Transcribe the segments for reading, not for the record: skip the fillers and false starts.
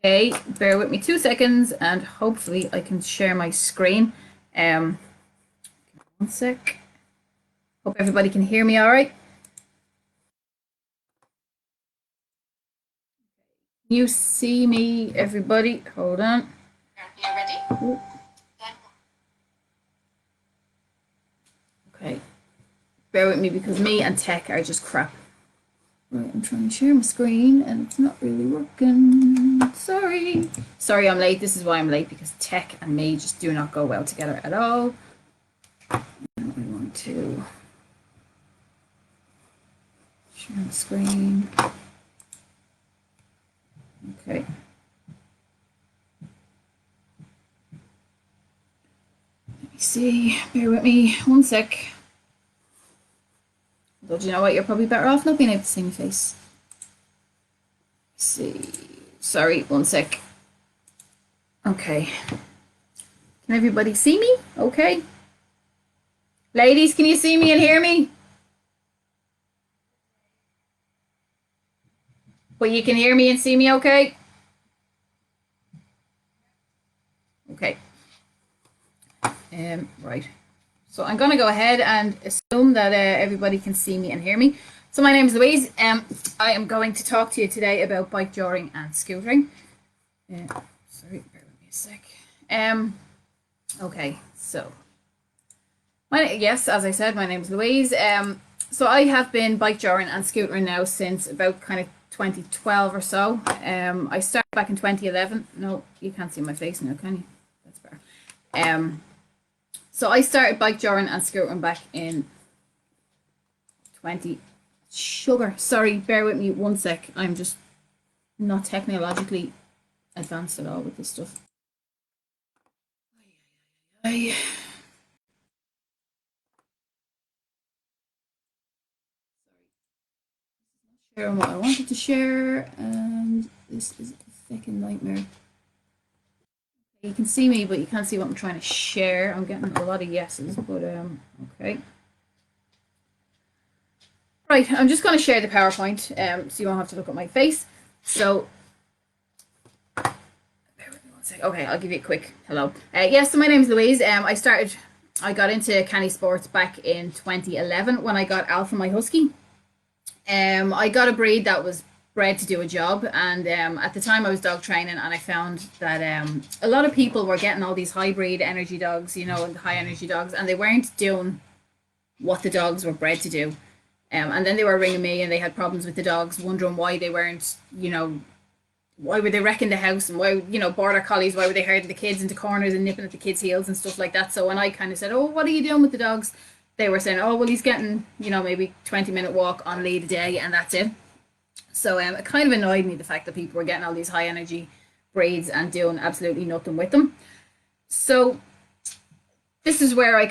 Okay, bear with me 2 seconds and hopefully I can share my screen. Um, 1 sec. Hope everybody can hear me all right. You see me, everybody? Hold on. You're ready? Ooh. Okay. Bear with me because me and tech are just crap. Right, I'm trying to share my screen and it's not really working. Sorry. Sorry I'm late. This is why I'm late, because tech and me just do not go well together at all. And I want to share my screen. Okay. Let me see. Bear with me 1 sec. But you know what? You're probably better off not being able to see my face. Let's see. Sorry, 1 sec. Okay. Can everybody see me? Okay. Ladies, can you see me and hear me? But you can hear me and see me okay? Okay. Right. So I'm going to go ahead and assume that everybody can see me and hear me. So my name is Louise. I am going to talk to you today about bikejouring and scootering. Sorry, bear with me a sec. Okay, so yes, as I said, my name is Louise. So I have been bikejouring and scootering now since about kind of 2012 or so. I started back in 2011. No, you can't see my face now, can you? That's better. So I started bikejouring and scootering back in 20. Sugar. Sorry, bear with me 1 sec. I'm just not technologically advanced at all with this stuff. I sharing what I wanted to share, and this is a fucking nightmare. You can see me, but you can't see what I'm trying to share. I'm getting a lot of yeses, but okay. Right, I'm just going to share the PowerPoint, so you won't have to look at my face. So, bear with me 1 sec. Okay, I'll give you a quick hello. Yes, so my name is Louise. I got into canny sports back in 2011 when I got Alpha, my husky. I got a breed that was bred to do a job, and at the time I was dog training, and I found that a lot of people were getting all these hybrid energy dogs, and high energy dogs, and they weren't doing what the dogs were bred to do. And then they were ringing me, and they had problems with the dogs, wondering why they weren't, why were they wrecking the house, and why, border collies, why were they herding the kids into corners and nipping at the kids' heels and stuff like that. So when I kind of said, "Oh, what are you doing with the dogs?" they were saying, "Oh, well, he's getting, maybe 20-minute walk on lead a day, and that's it." So it kind of annoyed me, the fact that people were getting all these high energy breeds and doing absolutely nothing with them. So this is where I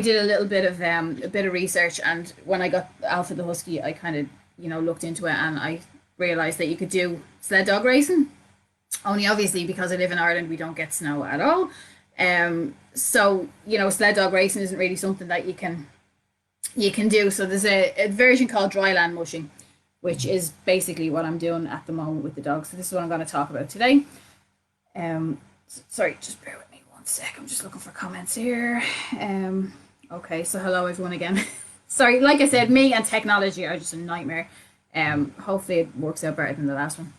did a bit of research, and when I got Alpha the Husky, I kind of looked into it, and I realized that you could do sled dog racing. Only obviously, because I live in Ireland, we don't get snow at all. So sled dog racing isn't really something that you can do. So there's a version called dry land mushing, which is basically what I'm doing at the moment with the dogs. So this is what I'm going to talk about today. Sorry, just bear with me 1 sec. I'm just looking for comments here. Okay, so hello everyone again. Sorry, like I said, me and technology are just a nightmare. Hopefully it works out better than the last one.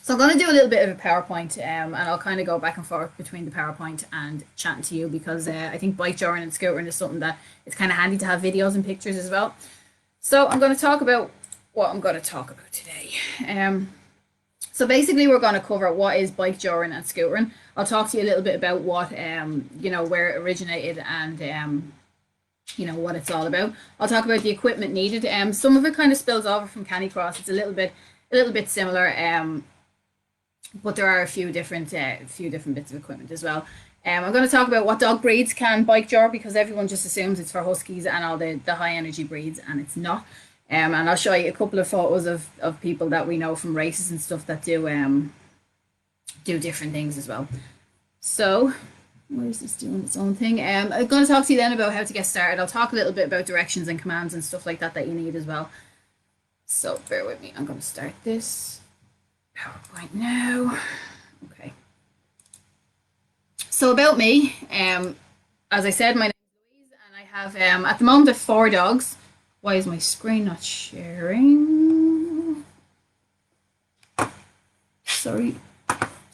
So I'm going to do a little bit of a PowerPoint, and I'll kind of go back and forth between the PowerPoint and chatting to you, because I think bikejouring and scootering is something that it's kind of handy to have videos and pictures as well. So I'm going to talk about what I'm going to talk about today. So basically, we're going to cover what is bikejouring and scootering. I'll talk to you a little bit about what where it originated, and what it's all about. I'll talk about the equipment needed. Some of it kind of spills over from Canicross. It's a little bit similar. But there are a few different bits of equipment as well. I'm going to talk about what dog breeds can bikejour, because everyone just assumes it's for huskies and all the high energy breeds, and it's not. And I'll show you a couple of photos of people that we know from races and stuff that do different things as well. So where is this doing its own thing? I'm going to talk to you then about how to get started. I'll talk a little bit about directions and commands and stuff like that you need as well. So bear with me. I'm going to start this. PowerPoint now. Okay. So about me, as I said, my name is Louise, and I have at the moment I have 4 dogs. Why is my screen not sharing? Sorry,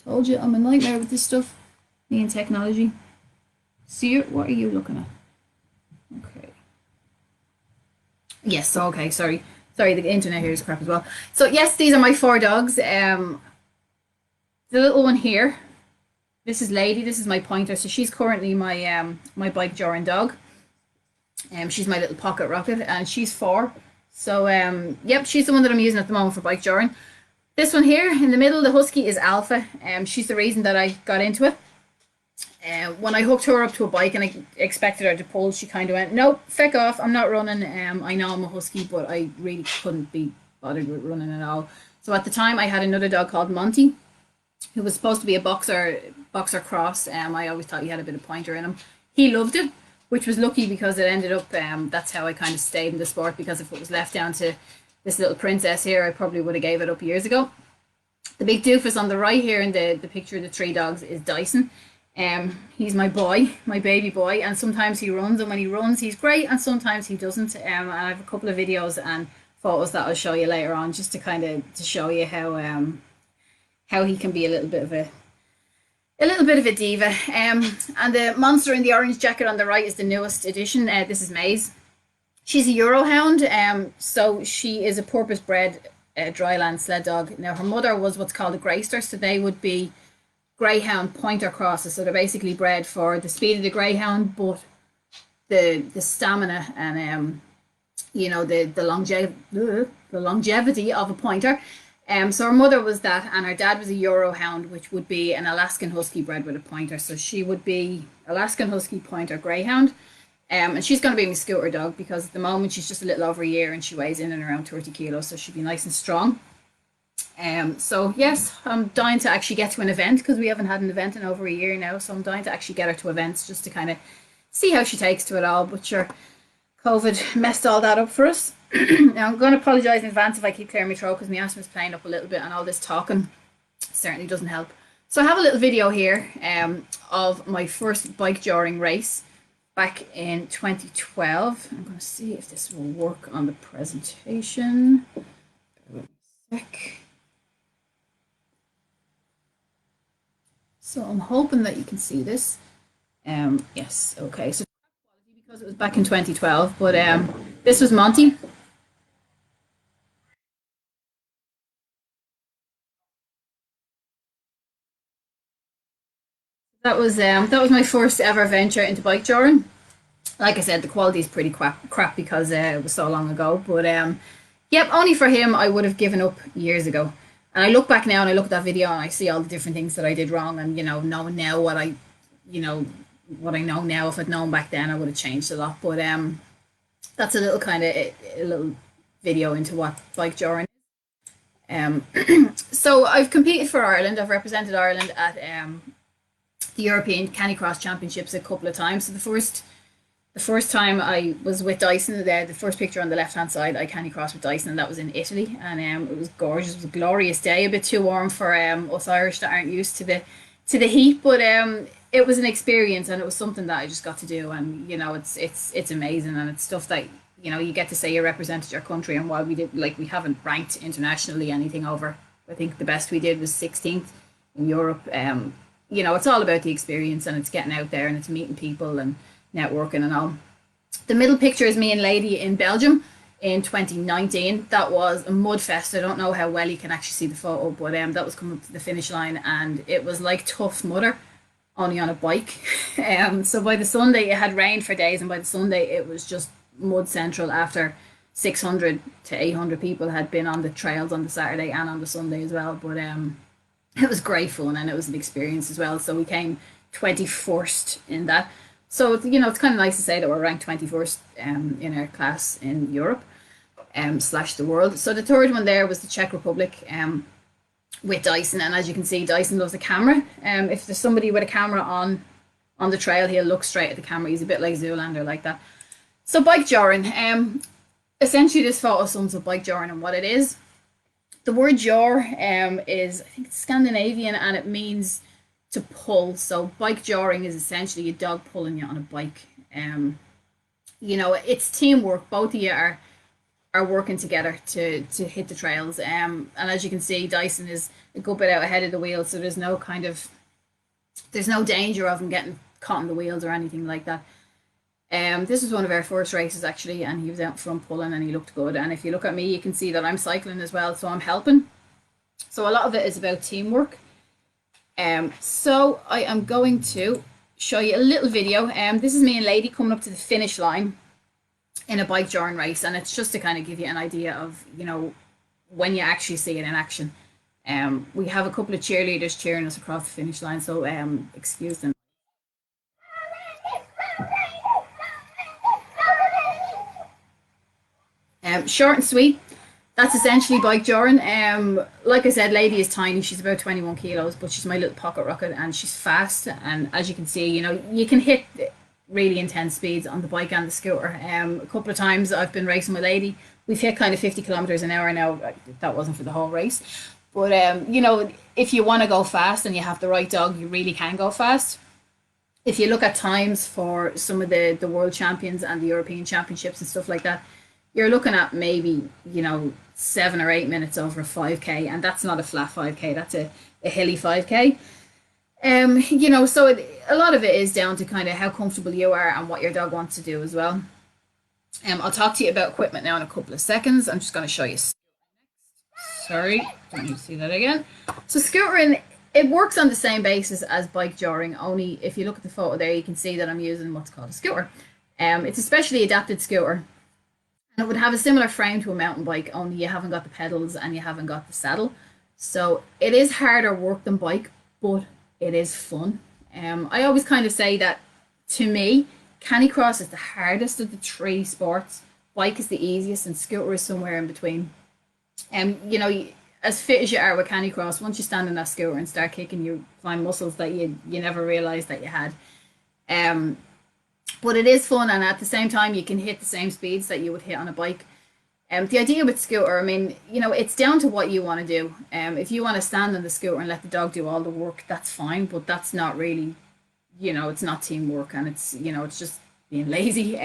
told you I'm a nightmare with this stuff. Me and technology. See, what are you looking at? Okay. Yes. Okay. Sorry. Sorry. The internet here is crap as well. So yes, these are my 4 dogs. The little one here. This is Lady. This is my pointer. So she's currently my Bikejouring dog. She's my little pocket rocket, and she's 4. So yep, she's the one that I'm using at the moment for Bikejouring. This one here in the middle, the husky, is Alpha. She's the reason that I got into it. When I hooked her up to a bike and I expected her to pull, she kind of went, "Nope, feck off, I'm not running. I know I'm a husky, but I really couldn't be bothered with running at all." So at the time, I had another dog called Monty, who was supposed to be a boxer cross. I always thought he had a bit of pointer in him. He loved it, which was lucky because it ended up, that's how I kind of stayed in the sport, because if it was left down to this little princess here, I probably would have gave it up years ago. The big doofus on the right here in the picture of the 3 dogs is Dyson. He's my boy, my baby boy, and sometimes he runs, and when he runs, he's great, and sometimes he doesn't. And I have a couple of videos and photos that I'll show you later on, just to kind of to show you how he can be a little bit of a diva. And the monster in the orange jacket on the right is the newest edition. This is Maze. She's a Eurohound, so she is a purpose-bred dryland sled dog. Now, her mother was what's called a Greyster, so they would be greyhound pointer crosses. So they're basically bred for the speed of the greyhound, but the stamina and the longevity of a pointer. So her mother was that, and her dad was a Eurohound, which would be an Alaskan Husky bred with a pointer. So she would be Alaskan Husky pointer greyhound. And she's going to be my scooter dog, because at the moment she's just a little over a year and she weighs in and around 30 kilos, so she'd be nice and strong. So yes, I'm dying to actually get to an event, because we haven't had an event in over a year now. So I'm dying to actually get her to events, just to kind of see how she takes to it all. But sure, COVID messed all that up for us. Now I'm going to apologise in advance if I keep clearing my throat, because my asthma's playing up a little bit, and all this talking certainly doesn't help. So I have a little video here of my first Bikejouring race back in 2012. I'm going to see if this will work on the presentation. Bear with me a sec. So I'm hoping that you can see this. Yes, okay. So because it was back in 2012, but this was Monty. That was my first ever venture into Bikejouring. Like I said, the quality is pretty crap because it was so long ago. But yep, only for him I would have given up years ago. And I look back now and I look at that video and I see all the different things that I did wrong. And knowing now what I know now, if I'd known back then, I would have changed a lot. But that's a little kind of a little video into what Bikejouring is. So I've competed for Ireland. I've represented Ireland at the European Canicross Championships a couple of times. So the first time I was with Dyson, the first picture on the left hand side, I canicrossed with Dyson, and that was in Italy, and it was gorgeous. It was a glorious day, a bit too warm for us Irish that aren't used to the heat, but it was an experience, and it was something that I just got to do, and it's amazing, and it's stuff that you get to say you represented your country. And while we haven't ranked internationally anything over, I think the best we did was 16th in Europe. It's all about the experience, and it's getting out there, and it's meeting people and networking and all. The middle picture is me and Lady in Belgium in 2019. That was a mud fest. I don't know how well you can actually see the photo, but that was coming up to the finish line, and it was like Tough Mudder, only on a bike. So by the Sunday, it had rained for days, and by the Sunday, it was just mud central, after 600 to 800 people had been on the trails on the Saturday and on the Sunday as well. But it was great fun, and it was an experience as well. So we came 21st in that. So it's kind of nice to say that we're ranked 21st in our class in Europe / the world. So the third one there was the Czech Republic with Dyson, and as you can see, Dyson loves a camera. If there's somebody with a camera on the trail, he'll look straight at the camera. He's a bit like Zoolander, like that. So Bikejouring, essentially this photo sums up Bikejouring and what it is. The word jaw is, I think it's Scandinavian, and it means to pull. So bikejouring is essentially a dog pulling you on a bike. You know, it's teamwork. Both of you are working together to hit the trails. And as you can see, Dyson is a good bit out ahead of the wheel, so there's no danger of him getting caught in the wheels or anything like that. This was one of our first races actually, and he was out front pulling and he looked good. And if you look at me, you can see that I'm cycling as well, so I'm helping. So a lot of it is about teamwork. So I am going to show you a little video. This is me and Lady coming up to the finish line in a bikejouring race, and it's just to kind of give you an idea of, you know, when you actually see it in action. We have a couple of cheerleaders cheering us across the finish line, so excuse them. Short and sweet. That's essentially bikejouring. Like I said, Lady is tiny. She's about 21 kilos, but she's my little pocket rocket, and she's fast. And as you can see, you know, you can hit really intense speeds on the bike and the scooter. A couple of times I've been racing with Lady. We've hit kind of 50 kilometers an hour now. That wasn't for the whole race. But, you know, if you want to go fast and you have the right dog, you really can go fast. If you look at times for some of the world champions and the European championships and stuff like that, you're looking at maybe, you know, 7 or 8 minutes over a 5K, and that's not a flat 5K, that's a hilly 5K. You know, so a lot of it is down to kind of how comfortable you are and what your dog wants to do as well. I'll talk to you about equipment now in a couple of seconds. I'm just going to show you. Sorry, don't need to see that again. So scootering, it works on the same basis as bikejouring, only if you look at the photo there, you can see that I'm using what's called a scooter. It's a specially adapted scooter. And it would have a similar frame to a mountain bike, only you haven't got the pedals and you haven't got the saddle. So it is harder work than bike, but it is fun. I always kind of say that, to me, Canicross is the hardest of the 3 sports. Bike is the easiest and scooter is somewhere in between. You know, as fit as you are with Canicross, once you stand on that scooter and start kicking, you find muscles that you never realised that you had. But it is fun, and at the same time, you can hit the same speeds that you would hit on a bike. The idea with scooter, I mean, you know, it's down to what you want to do. If you want to stand on the scooter and let the dog do all the work, that's fine, but that's not really, you know, it's not teamwork, and it's, you know, it's just being lazy.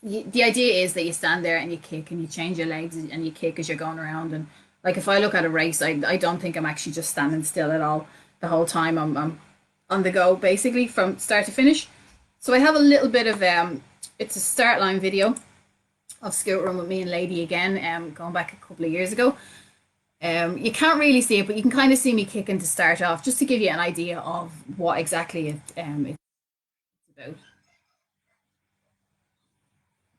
The idea is that you stand there and you kick and you change your legs and you kick as you're going around. And like, if I look at a race, I don't think I'm actually just standing still at all the whole time. I'm on the go basically from start to finish. So I have a little bit of it's a start line video of scootering with me and Lady again, going back a couple of years ago. You can't really see it, but you can kind of see me kicking to start off, just to give you an idea of what exactly it's about.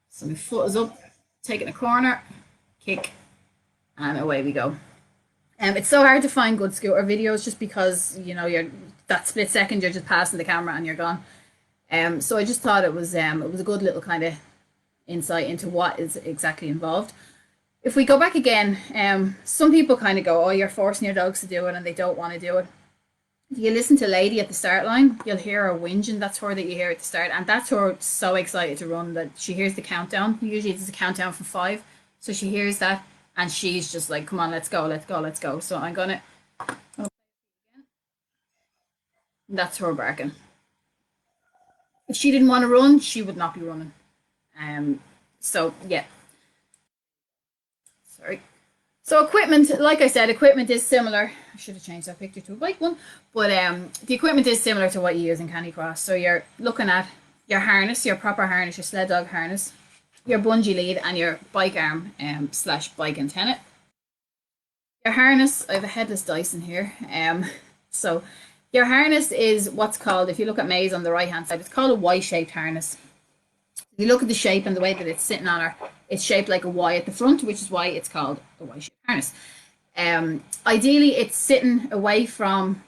So my foot is up, taking a corner, kick, and away we go. It's so hard to find good scooter videos just because, you know, you're that split second you're just passing the camera and you're gone. So I just thought it was a good little kind of insight into what is exactly involved. If we go back again, some people kind of go, oh, you're forcing your dogs to do it and they don't want to do it. If you listen to Lady at the start line, you'll hear her whinging. That's her that you hear at the start, and that's her so excited to run that she hears the countdown. Usually it's a countdown from 5, so she hears that and she's just like, come on, let's go, let's go, let's go. So I'm gonna that's her barking. If she didn't want to run, she would not be running. So yeah. Sorry. So equipment, like I said, equipment is similar. I should have changed that picture to a bike one. But the equipment is similar to what you use in Canicross. So you're looking at your harness, your proper harness, your sled dog harness, your bungee lead, and your bike arm slash bike antenna. Your harness, I have a headless Dyson here. So your harness is what's called, if you look at Maze on the right hand side, it's called a Y-shaped harness. If you look at the shape and the way that it's sitting on her, it's shaped like a Y at the front, which is why it's called a Y-shaped harness. Ideally, it's sitting away from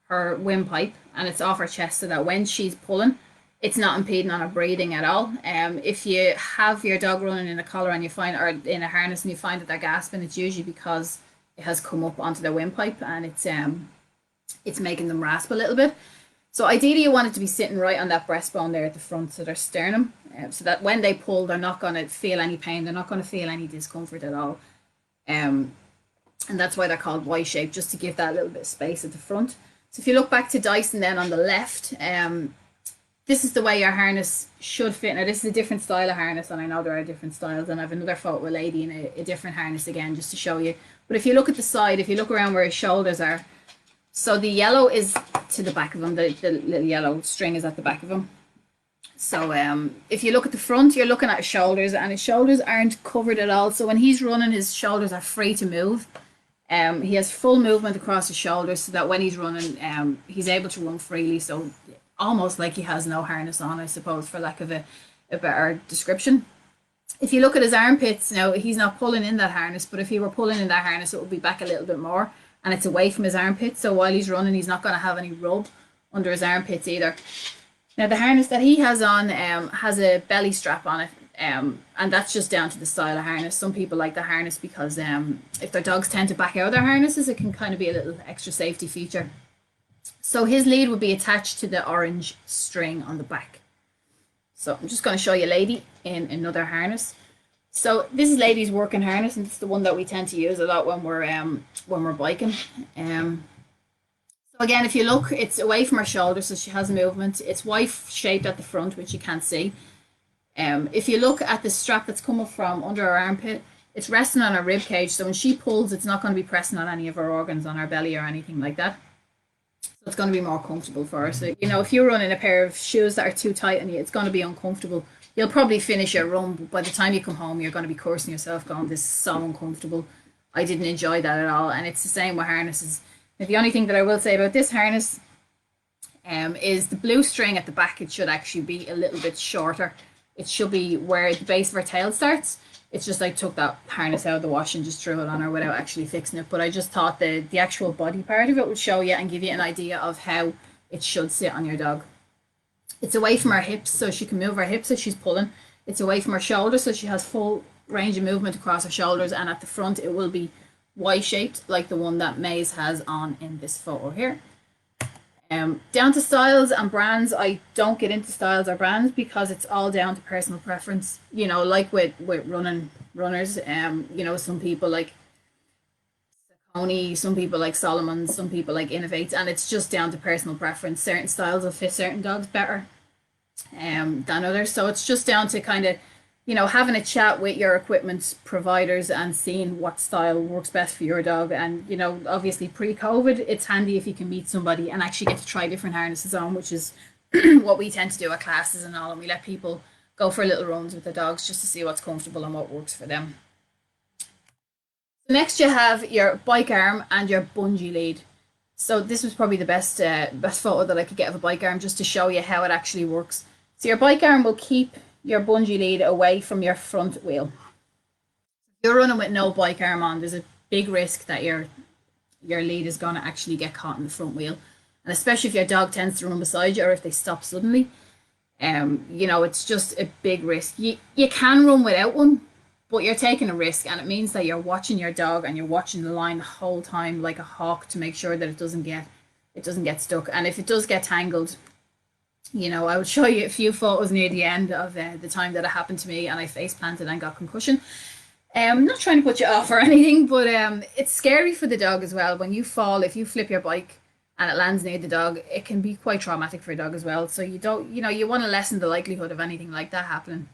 her windpipe and it's off her chest so that when she's pulling, it's not impeding on her breathing at all. If you have your dog running in a collar and you find, or in a harness and you find that they're gasping, it's usually because it has come up onto their windpipe and it's making them rasp a little bit. So ideally you want it to be sitting right on that breastbone there at the front, so their sternum, so that when they pull, they're not going to feel any pain, they're not going to feel any discomfort at all. and that's why they're called Y-shaped, just to give that little bit of space at the front. So if you look back to Dyson then on the left, this is the way your harness should fit. Now this is a different style of harness, and I know there are different styles, and I have another photo of a lady in a different harness again, just to show you. But if you look at the side, if you look around where his shoulders are, so the yellow is to the back of him, the little yellow string is at the back of him. So if you look at the front, you're looking at his shoulders, and his shoulders aren't covered at all. So when he's running, his shoulders are free to move. He has full movement across his shoulders, so that when he's running, he's able to run freely. So almost like he has no harness on, I suppose, for lack of a better description. If you look at his armpits, now he's not pulling in that harness, but if he were pulling in that harness, it would be back a little bit more, and it's away from his armpits. So while he's running, he's not going to have any rub under his armpits either. Now the harness that he has on has a belly strap on it, and that's just down to the style of harness. Some people like the harness because if their dogs tend to back out their harnesses, it can kind of be a little extra safety feature. So his lead would be attached to the orange string on the back. So I'm just going to show you Lady in another harness. So this is Lady's working harness, and it's the one that we tend to use a lot when we're biking. So again, if you look, it's away from her shoulder, so she has movement. It's Y-shaped at the front, which you can't see. If you look at the strap that's coming from under her armpit, it's resting on her rib cage. So when she pulls, it's not going to be pressing on any of her organs on her belly or anything like that. So it's going to be more comfortable for her. So, you know, if you're running a pair of shoes that are too tight on you, it's going to be uncomfortable. You'll probably finish your run, but by the time you come home, you're going to be cursing yourself going, this is so uncomfortable. I didn't enjoy that at all. And it's the same with harnesses. Now, the only thing that I will say about this harness is the blue string at the back. It should actually be a little bit shorter. It should be where the base of her tail starts. It's just I took that harness out of the wash and just threw it on her without actually fixing it. But I just thought the actual body part of it would show you and give you an idea of how it should sit on your dog. It's away from her hips, so she can move her hips as she's pulling. It's away from her shoulders, so she has full range of movement across her shoulders. And at the front, it will be Y-shaped, like the one that Maze has on in this photo here. Down to styles and brands, I don't get into styles or brands because it's all down to personal preference. You know, like with runners, you know, some people like Saucony, some people like Solomon's, some people like Innovates, and it's just down to personal preference. Certain styles will fit certain dogs better than others. So it's just down to kind of, you know, having a chat with your equipment providers and seeing what style works best for your dog. And, you know, obviously pre-COVID, it's handy if you can meet somebody and actually get to try different harnesses on, which is what we tend to do at classes and all. And we let people go for little runs with the dogs just to see what's comfortable and what works for them. So next you have your bike arm and your bungee lead. So this was probably the best photo that I could get of a bike arm, just to show you how it actually works. So your bike arm will keep your bungee lead away from your front wheel. If you're running with no bike arm on, there's a big risk that your lead is going to actually get caught in the front wheel. And especially if your dog tends to run beside you, or if they stop suddenly, you know, it's just a big risk. You can run without one, but you're taking a risk, and it means that you're watching your dog and you're watching the line the whole time like a hawk to make sure that it doesn't get stuck. And if it does get tangled, you know, I would show you a few photos near the end of the time that it happened to me and I face planted and got concussion. I'm not trying to put you off or anything, but it's scary for the dog as well. When you fall, if you flip your bike and it lands near the dog, it can be quite traumatic for a dog as well. So you don't, you know, you want to lessen the likelihood of anything like that happening.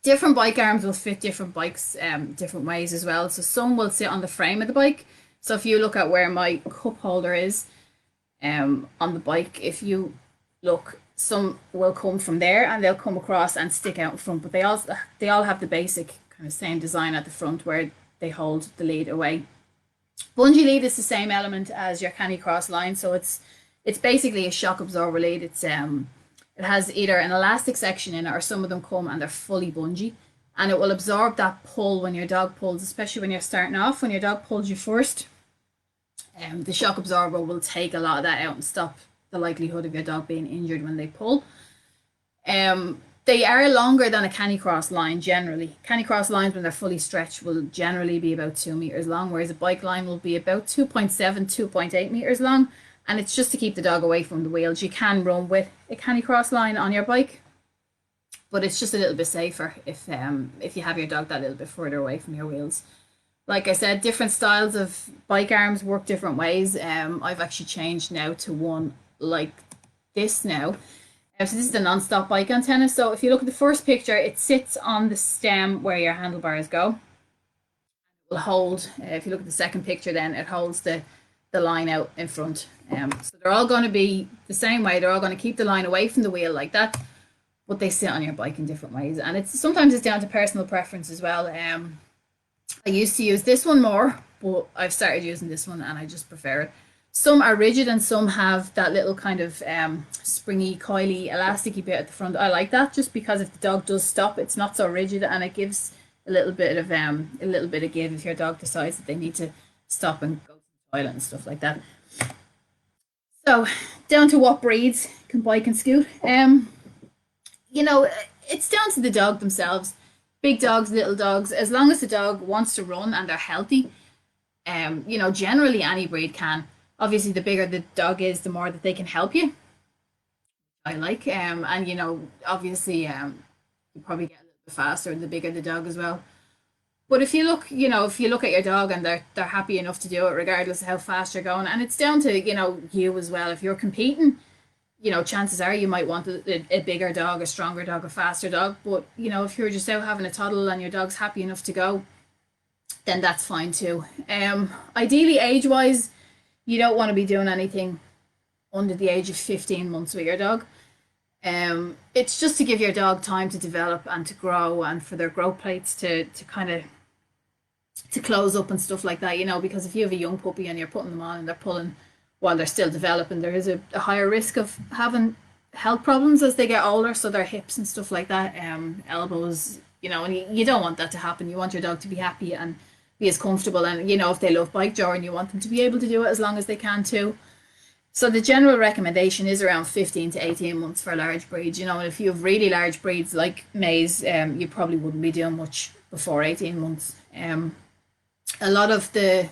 Different bike arms will fit different bikes different ways as well. So some will sit on the frame of the bike. So if you look at where my cup holder is on the bike, if you look, some will come from there and they'll come across and stick out in front, but they all have the basic kind of same design at the front where they hold the lead away. Bungee lead is the same element as your Canicross line, so it's basically a shock absorber lead. It has either an elastic section in it, or some of them come and they're fully bungee, and it will absorb that pull when your dog pulls, especially when you're starting off. When your dog pulls you first, the shock absorber will take a lot of that out and stop the likelihood of your dog being injured when they pull. They are longer than a Canicross line generally. Canicross lines, when they're fully stretched, will generally be about 2 meters long, whereas a bike line will be about 2.7, 2.8 meters long. And it's just to keep the dog away from the wheels. You can run with a Canicross line on your bike, but it's just a little bit safer if you have your dog that little bit further away from your wheels. like I said, different styles of bike arms work different ways. I've actually changed now to one like this now. So this is the non-stop bike antenna. So if you look at the first picture, it sits on the stem where your handlebars go. It will hold. If you look at the second picture, then it holds the line out in front. So they're all going to be the same way. They're all going to keep the line away from the wheel like that, but they sit on your bike in different ways. And it's sometimes it's down to personal preference as well. I used to use this one more, but I've started using this one and I just prefer it. Some are rigid and some have that little kind of springy, coily, elasticy bit at the front. I like that just because if the dog does stop, it's not so rigid and it gives a little bit of give if your dog decides that they need to stop and go to the toilet and stuff like that. So down to what breeds can bike and scoot. You know, it's down to the dog themselves. Big dogs, little dogs, as long as the dog wants to run and they're healthy, you know, generally any breed can. Obviously, the bigger the dog is, the more that they can help you. I like, and you know, obviously, you probably get a little bit faster the bigger the dog as well. But if you look, you know, if you look at your dog and they're happy enough to do it, regardless of how fast you're going, and it's down to you know you as well. If you're competing, you know, chances are you might want a bigger dog, a stronger dog, a faster dog. But you know, if you're just out having a toddle and your dog's happy enough to go, then that's fine too. Ideally, age-wise, you don't want to be doing anything under the age of 15 months with your dog. It's just to give your dog time to develop and to grow and for their growth plates to kind of to close up and stuff like that, you know, because if you have a young puppy and you're putting them on and they're pulling while they're still developing, there is a higher risk of having health problems as they get older. So their hips and stuff like that, elbows, you know, and you don't want that to happen. You want your dog to be happy and be as comfortable. And, you know, if they love bike jouring, you want them to be able to do it as long as they can too. So the general recommendation is around 15 to 18 months for large breeds, you know, and if you have really large breeds like Mays, you probably wouldn't be doing much before 18 months. A lot of the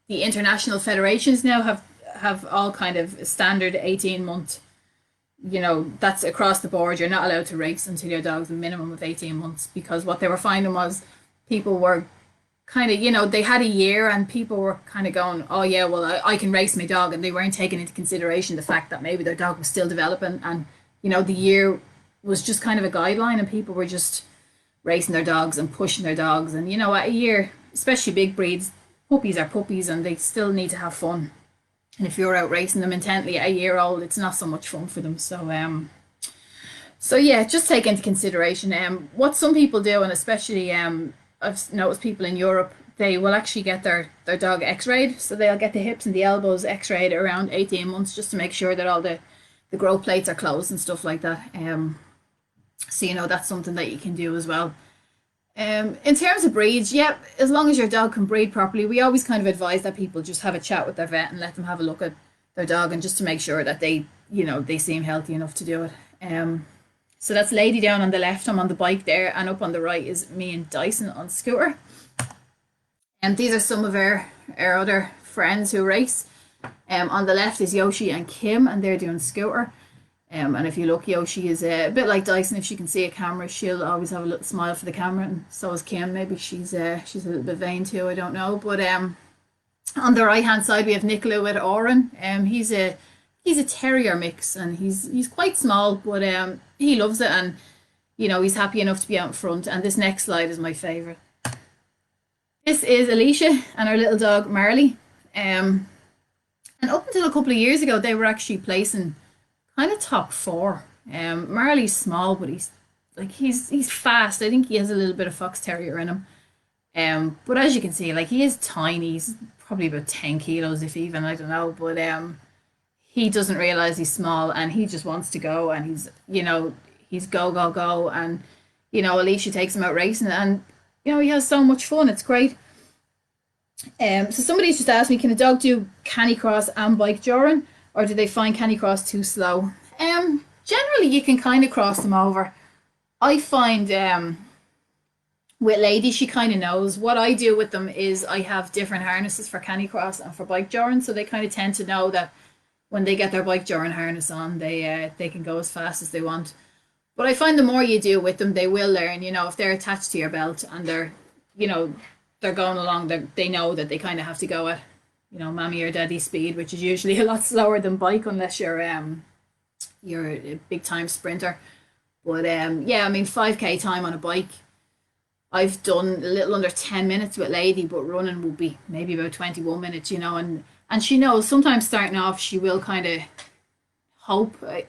international federations now have all kind of standard 18-month, you know, that's across the board. You're not allowed to race until your dog's a minimum of 18 months because what they were finding was people were kind of, you know, they had a year and people were kind of going, oh yeah, well, I can race my dog, and they weren't taking into consideration the fact that maybe their dog was still developing, and you know the year was just kind of a guideline and people were just racing their dogs and pushing their dogs. And you know, at a year, especially big breeds, puppies are puppies and they still need to have fun, and if you're out racing them intently at a year old, it's not so much fun for them. So yeah, just take into consideration what some people do, and especially I've noticed people in Europe, they will actually get their dog x-rayed. So they'll get the hips and the elbows x-rayed around 18 months just to make sure that all the growth plates are closed and stuff like that. So, you know, that's something that you can do as well. In terms of breeds, yeah, as long as your dog can breed properly, we always kind of advise that people just have a chat with their vet and let them have a look at their dog, and just to make sure that they, you know, they seem healthy enough to do it. So that's Lady down on the left. I'm on the bike there, and up on the right is me and Dyson on scooter. And these are some of our other friends who race. On the left is Yoshi and Kim, and they're doing scooter. And if you look, Yoshi is a bit like Dyson. If she can see a camera, she'll always have a little smile for the camera, and so is Kim. Maybe she's a little bit vain too. I don't know. But on the right hand side we have Nicola with Oren. He's a terrier mix, and he's quite small, but he loves it, and you know he's happy enough to be out in front. And this next slide is my favorite. This is Alicia and her little dog Marley. And up until a couple of years ago, they were actually placing kind of top four. Marley's small, but he's fast. I think he has a little bit of fox terrier in him. But as you can see, like, he is tiny. He's probably about 10 kilos, if even, I don't know. But he doesn't realize he's small, and he just wants to go, and he's go go go. And you know, Alicia takes him out racing, and you know, he has so much fun. It's great. So somebody's just asked me, can a dog do canicross and bikejouring, or do they find canicross too slow? Generally you can kind of cross them over. I find with Lady, she kind of knows. What I do with them is I have different harnesses for canicross and for bikejouring, so they kind of tend to know that when they get their bikejouring harness on, they can go as fast as they want. But I find the more you do with them, they will learn. You know, if they're attached to your belt and they're they're going along, they know that they kind of have to go at, mommy or daddy speed, which is usually a lot slower than bike unless you're a big time sprinter. But yeah, I mean 5k time on a bike. I've done a little under 10 minutes with Lady, but running will be maybe about 21 minutes, and she knows sometimes starting off she will kind of hope, that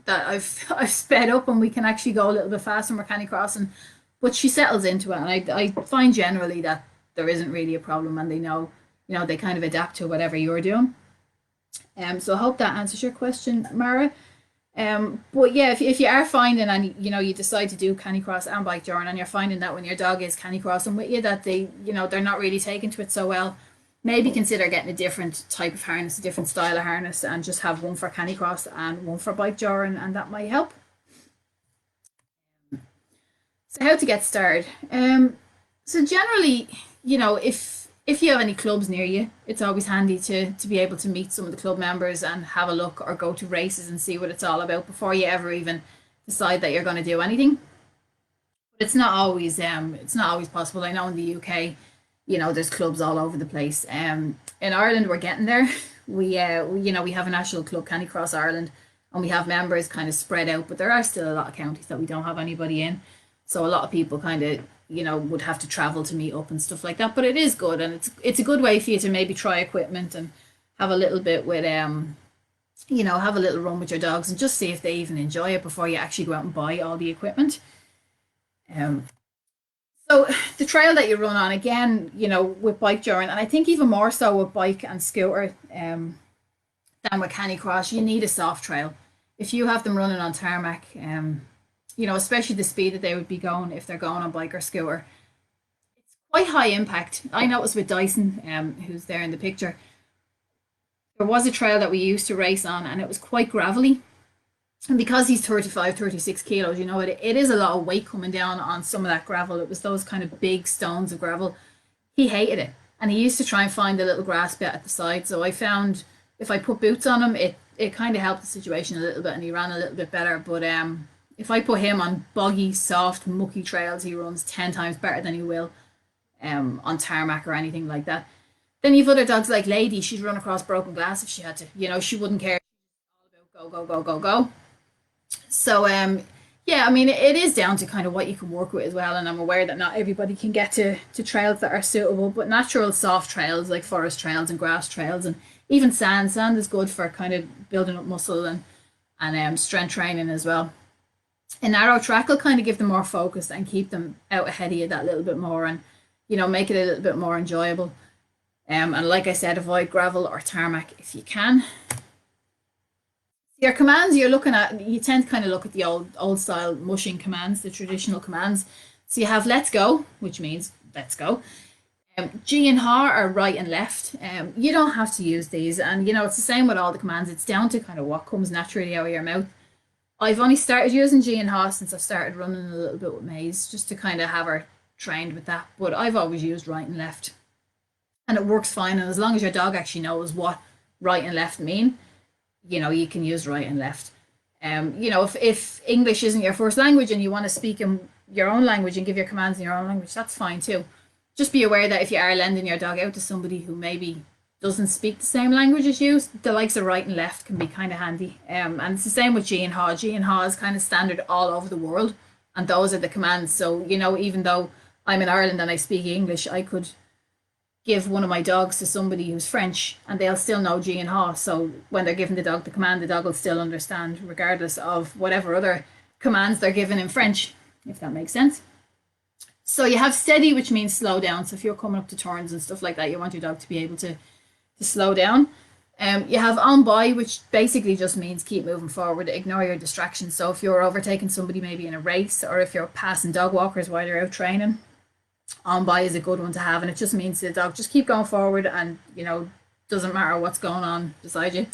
I've sped up and we can actually go a little bit faster when we're canicrossing. But she settles into it, and I find generally that there isn't really a problem, and they know, they kind of adapt to whatever you're doing. So I hope that answers your question, Mara. But yeah, if you are finding, and you decide to do canicross and bike journey, and you're finding that when your dog is canicrossing with you that they, they're not really taking to it so well, maybe consider getting a different type of harness, a different style of harness, and just have one for canicross and one for bike journey, and that might help. So how to get started? So generally, if you have any clubs near you, it's always handy to be able to meet some of the club members and have a look, or go to races and see what it's all about before you ever even decide that you're going to do anything. But it's not always possible. I know in the UK, there's clubs all over the place. In Ireland, we're getting there. We have a national club, Canicross Ireland, and we have members kind of spread out, but there are still a lot of counties that we don't have anybody in. So a lot of people kind of, would have to travel to meet up and stuff like that. But it is good, and it's a good way for you to maybe try equipment and have a little bit with have a little run with your dogs and just see if they even enjoy it before you actually go out and buy all the equipment. Um, so the trail that you run on, again, with bike journey, and I think even more so with bike and scooter, than with canicross, you need a soft trail. If you have them running on tarmac, especially the speed that they would be going if they're going on bike or scooter, quite high impact. I noticed with Dyson, who's there in the picture, there was a trail that we used to race on, and it was quite gravelly. And because he's 35, 36 kilos, it is a lot of weight coming down on some of that gravel. It was those kind of big stones of gravel. He hated it. And he used to try and find the little grass bit at the side. So I found if I put boots on him, it kind of helped the situation a little bit, and he ran a little bit better. But if I put him on boggy, soft, mucky trails, he runs 10 times better than he will on tarmac or anything like that. Then you've other dogs like Lady. She'd run across broken glass if she had to. She wouldn't care. All about go, go, go, go, go. So yeah, I mean it is down to kind of what you can work with as well, and I'm aware that not everybody can get to trails that are suitable, but natural soft trails like forest trails and grass trails, and even sand is good for kind of building up muscle and strength training as well. A narrow track will kind of give them more focus and keep them out ahead of you that little bit more, and make it a little bit more enjoyable. And like I said, avoid gravel or tarmac if you can. Your commands you tend to kind of look at the old style mushing commands, the traditional commands. So you have let's go, which means let's go. G and H are right and left. You don't have to use these, and it's the same with all the commands. It's down to kind of what comes naturally out of your mouth. I've only started using G and H since I've started running a little bit with Maze, just to kind of have her trained with that. But I've always used right and left, and it works fine. And as long as your dog actually knows what right and left mean, you can use right and left. If English isn't your first language and you want to speak in your own language and give your commands in your own language, that's fine too. Just be aware that if you are lending your dog out to somebody who maybe doesn't speak the same language as you, the likes of right and left can be kind of handy. And it's the same with G and H. G and H is kind of standard all over the world, and those are the commands. So, even though I'm in Ireland and I speak English, I could give one of my dogs to somebody who's French and they'll still know G and H. So when they're giving the dog the command, the dog will still understand regardless of whatever other commands they're given in French, if that makes sense. So you have steady, which means slow down. So if you're coming up to turns and stuff like that, you want your dog to be able to slow down. You have on by, which basically just means keep moving forward, ignore your distractions. So if you're overtaking somebody maybe in a race, or if you're passing dog walkers while you're out training, on by is a good one to have, and it just means to the dog just keep going forward, and doesn't matter what's going on beside you.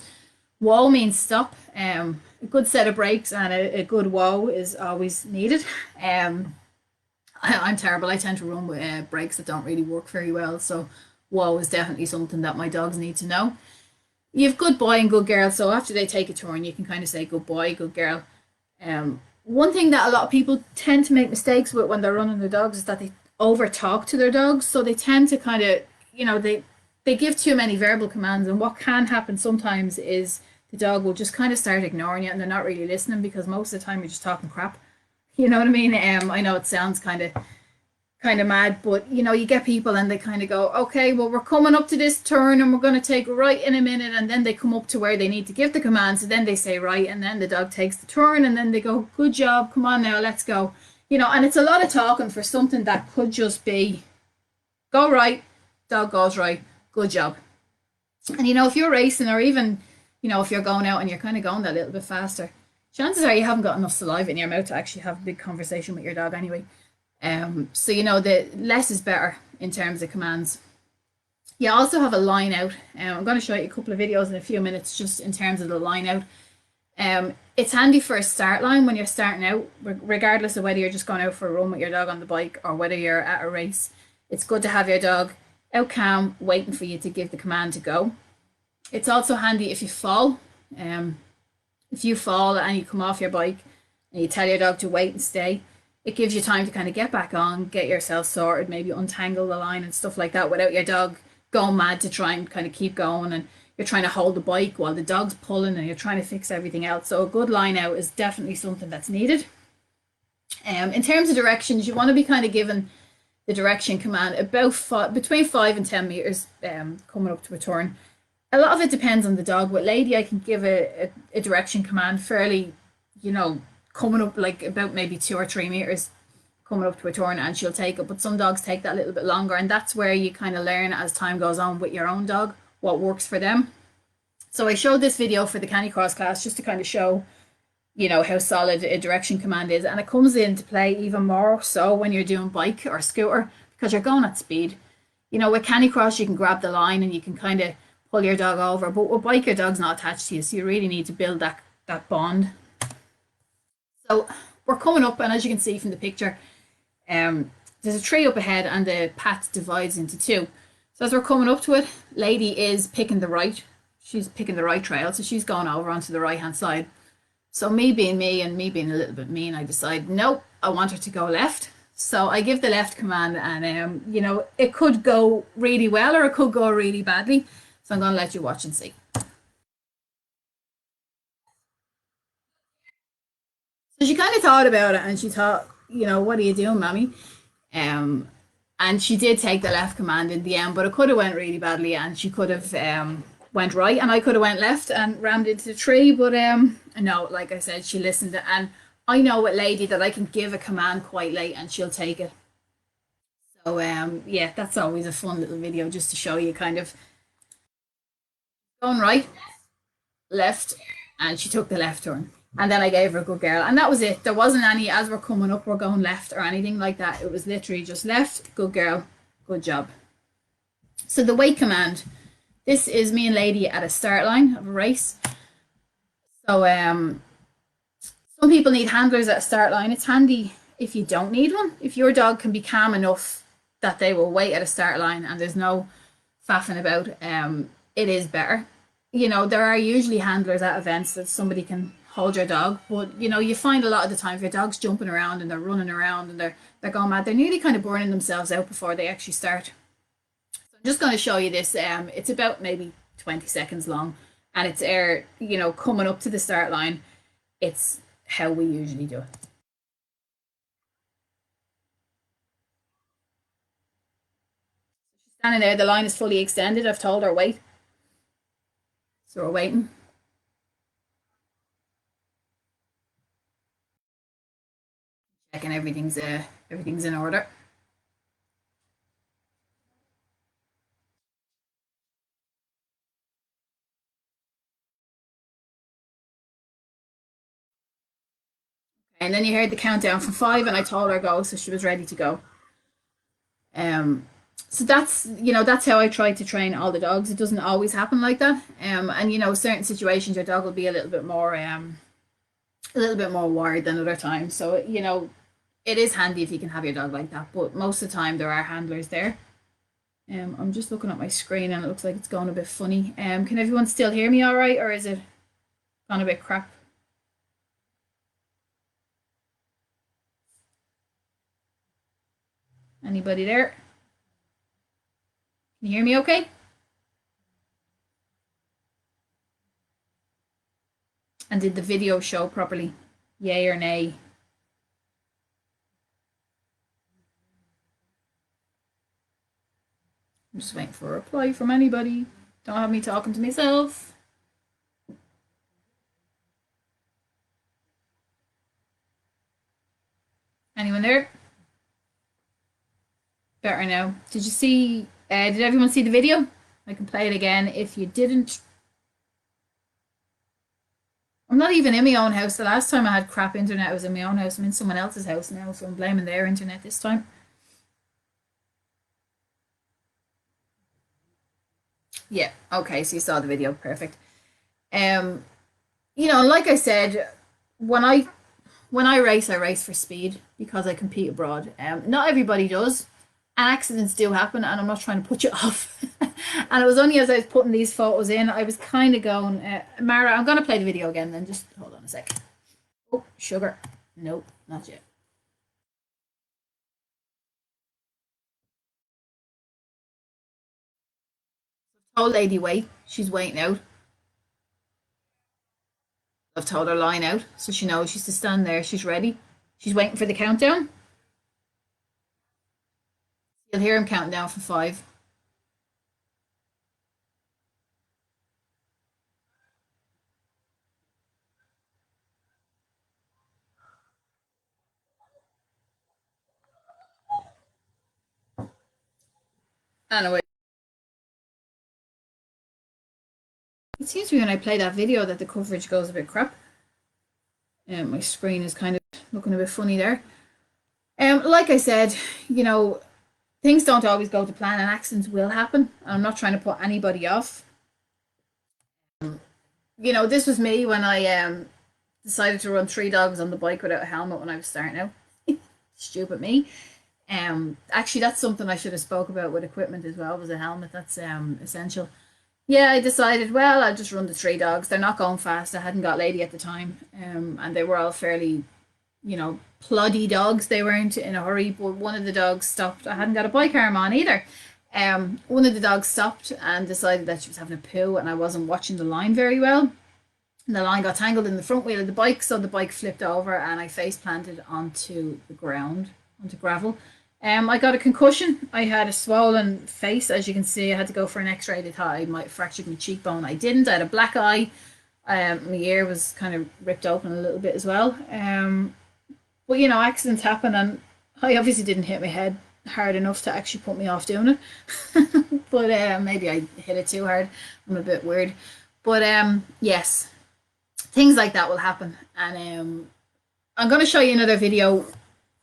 Whoa means stop. A good set of brakes and a good whoa is always needed. I'm terrible. I tend to run with brakes that don't really work very well, so whoa is definitely something that my dogs need to know. You have good boy and good girl, so after they take a turn you can kind of say good boy, good girl. One thing that a lot of people tend to make mistakes with when they're running their dogs is that they over talk to their dogs, so they tend to kind of, they give too many verbal commands, and what can happen sometimes is the dog will just kind of start ignoring you, and they're not really listening because most of the time you're just talking crap. You know what I mean? I know it sounds kind of mad, but you get people and they kind of go, okay, well, we're coming up to this turn and we're going to take right in a minute, and then they come up to where they need to give the command, so then they say right, and then the dog takes the turn, and then they go, good job, come on now, let's go. And it's a lot of talking for something that could just be go right, dog goes right, good job. And if you're racing, or even if you're going out and you're kind of going that little bit faster, chances are you haven't got enough saliva in your mouth to actually have a big conversation with your dog anyway. So the less is better in terms of commands. You also have a line out. I'm going to show you a couple of videos in a few minutes just in terms of the line out. It's handy for a start line when you're starting out, regardless of whether you're just going out for a run with your dog on the bike or whether you're at a race. It's good to have your dog out calm, waiting for you to give the command to go. It's also handy if you fall. If you fall and you come off your bike and you tell your dog to wait and stay, it gives you time to kind of get back on, get yourself sorted, maybe untangle the line and stuff like that without your dog going mad to try and kind of keep going, and you're trying to hold the bike while the dog's pulling and you're trying to fix everything else. So a good line out is definitely something that's needed. In terms of directions, you want to be kind of given the direction command about between 5 and 10 meters coming up to a turn. A lot of it depends on the dog. With Lady, I can give a direction command fairly, coming up like about maybe 2 or 3 meters coming up to a turn, and she'll take it. But some dogs take that a little bit longer, and that's where you kind of learn as time goes on with your own dog what works for them. So I showed this video for the Canicross class just to kind of show how solid a direction command is, and it comes into play even more so when you're doing bike or scooter because you're going at speed. With Canicross you can grab the line and you can kind of pull your dog over, but with bike your dog's not attached to you, so you really need to build that bond. So we're coming up, and as you can see from the picture, there's a tree up ahead and the path divides into two. So as we're coming up to it, Lady is picking the right. She's picking the right trail, so she's going over onto the right hand side. So me being me and me being a little bit mean, I decide, nope, I want her to go left. So I give the left command, and it could go really well or it could go really badly. So I'm going to let you watch and see. So she kind of thought about it and she thought, what are you doing, mommy? And she did take the left command in the end, but it could have went really badly, and she could have went right, and I could have went left and rammed into the tree. But no, like I said, she listened, and I know with Lady that I can give a command quite late and she'll take it. So yeah, that's always a fun little video just to show you kind of going right, left, and she took the left turn. And then I gave her a good girl, and that was it. There wasn't any as we're coming up we're going left or anything like that. It was literally just left, good girl, good job. So the wait command, this is me and Lady at a start line of a race. So some people need handlers at a start line. It's handy if you don't need one. If your dog can be calm enough that they will wait at a start line and there's no faffing about, it is better. There are usually handlers at events that somebody can hold your dog, but you find a lot of the time if your dog's jumping around and they're running around and they're going mad, they're nearly kind of burning themselves out before they actually start. So I'm just going to show you this. It's about maybe 20 seconds long, and it's coming up to the start line. It's how we usually do it. She's standing there, the line is fully extended. I've told her wait, so we're waiting. Checking everything's in order. And then you heard the countdown from 5, and I told her go, so she was ready to go. So that's how I try to train all the dogs. It doesn't always happen like that. And certain situations your dog will be a little bit more wired than other times. So it is handy if you can have your dog like that. But most of the time there are handlers there. I'm just looking at my screen and it looks like it's going a bit funny. Can everyone still hear me all right, or is it gone a bit crap? Anybody there? Can you hear me okay? And did the video show properly? Yay or nay? I'm just waiting for a reply from anybody. Don't have me talking to myself. Anyone there? Better now. Did you see? Did everyone see the video? I can play it again if you didn't. I'm not even in my own house. The last time I had crap internet, I was in my own house. I'm in someone else's house now, so I'm blaming their internet this time. Yeah. Okay. So you saw the video. Perfect. Um, like I said, when I I race for speed because I compete abroad. Not everybody does, and accidents do happen, and I'm not trying to put you off. And it was only as I was putting these photos in, I was kind of going, Mara, I'm going to play the video again then. Just hold on a sec. Oh, sugar. Nope, not yet. Told lady wait. She's waiting out. I've told her line out, so she knows she's to stand there. She's ready. She's waiting for the countdown. You'll hear him counting down from 5. Anyway, it seems to me when I play that video that the coverage goes a bit crap. My screen is kind of looking a bit funny there. Like I said, you know, things don't always go to plan and accidents will happen. I'm not trying to put anybody off. This was me when I decided to run 3 dogs on the bike without a helmet when I was starting out. Stupid me. Actually, that's something I should have spoke about with equipment as well. Was a helmet. That's essential. Yeah, I decided. Well, I'll just run the 3 dogs. They're not going fast. I hadn't got lady at the time, and they were all fairly, ploddy dogs. They weren't in a hurry. But one of the dogs stopped. I hadn't got a bike arm on either. One of the dogs stopped and decided that she was having a poo, and I wasn't watching the line very well. And the line got tangled in the front wheel of the bike, so the bike flipped over and I face planted onto the ground, onto gravel. I got a concussion. I had a swollen face, as you can see. I had to go for an X-ray. They thought I might have fractured my cheekbone. I didn't. I had a black eye. My ear was kind of ripped open a little bit as well. But accidents happen, and I obviously didn't hit my head hard enough to actually put me off doing it. But maybe I hit it too hard. I'm a bit weird. But yes, things like that will happen. And I'm going to show you another video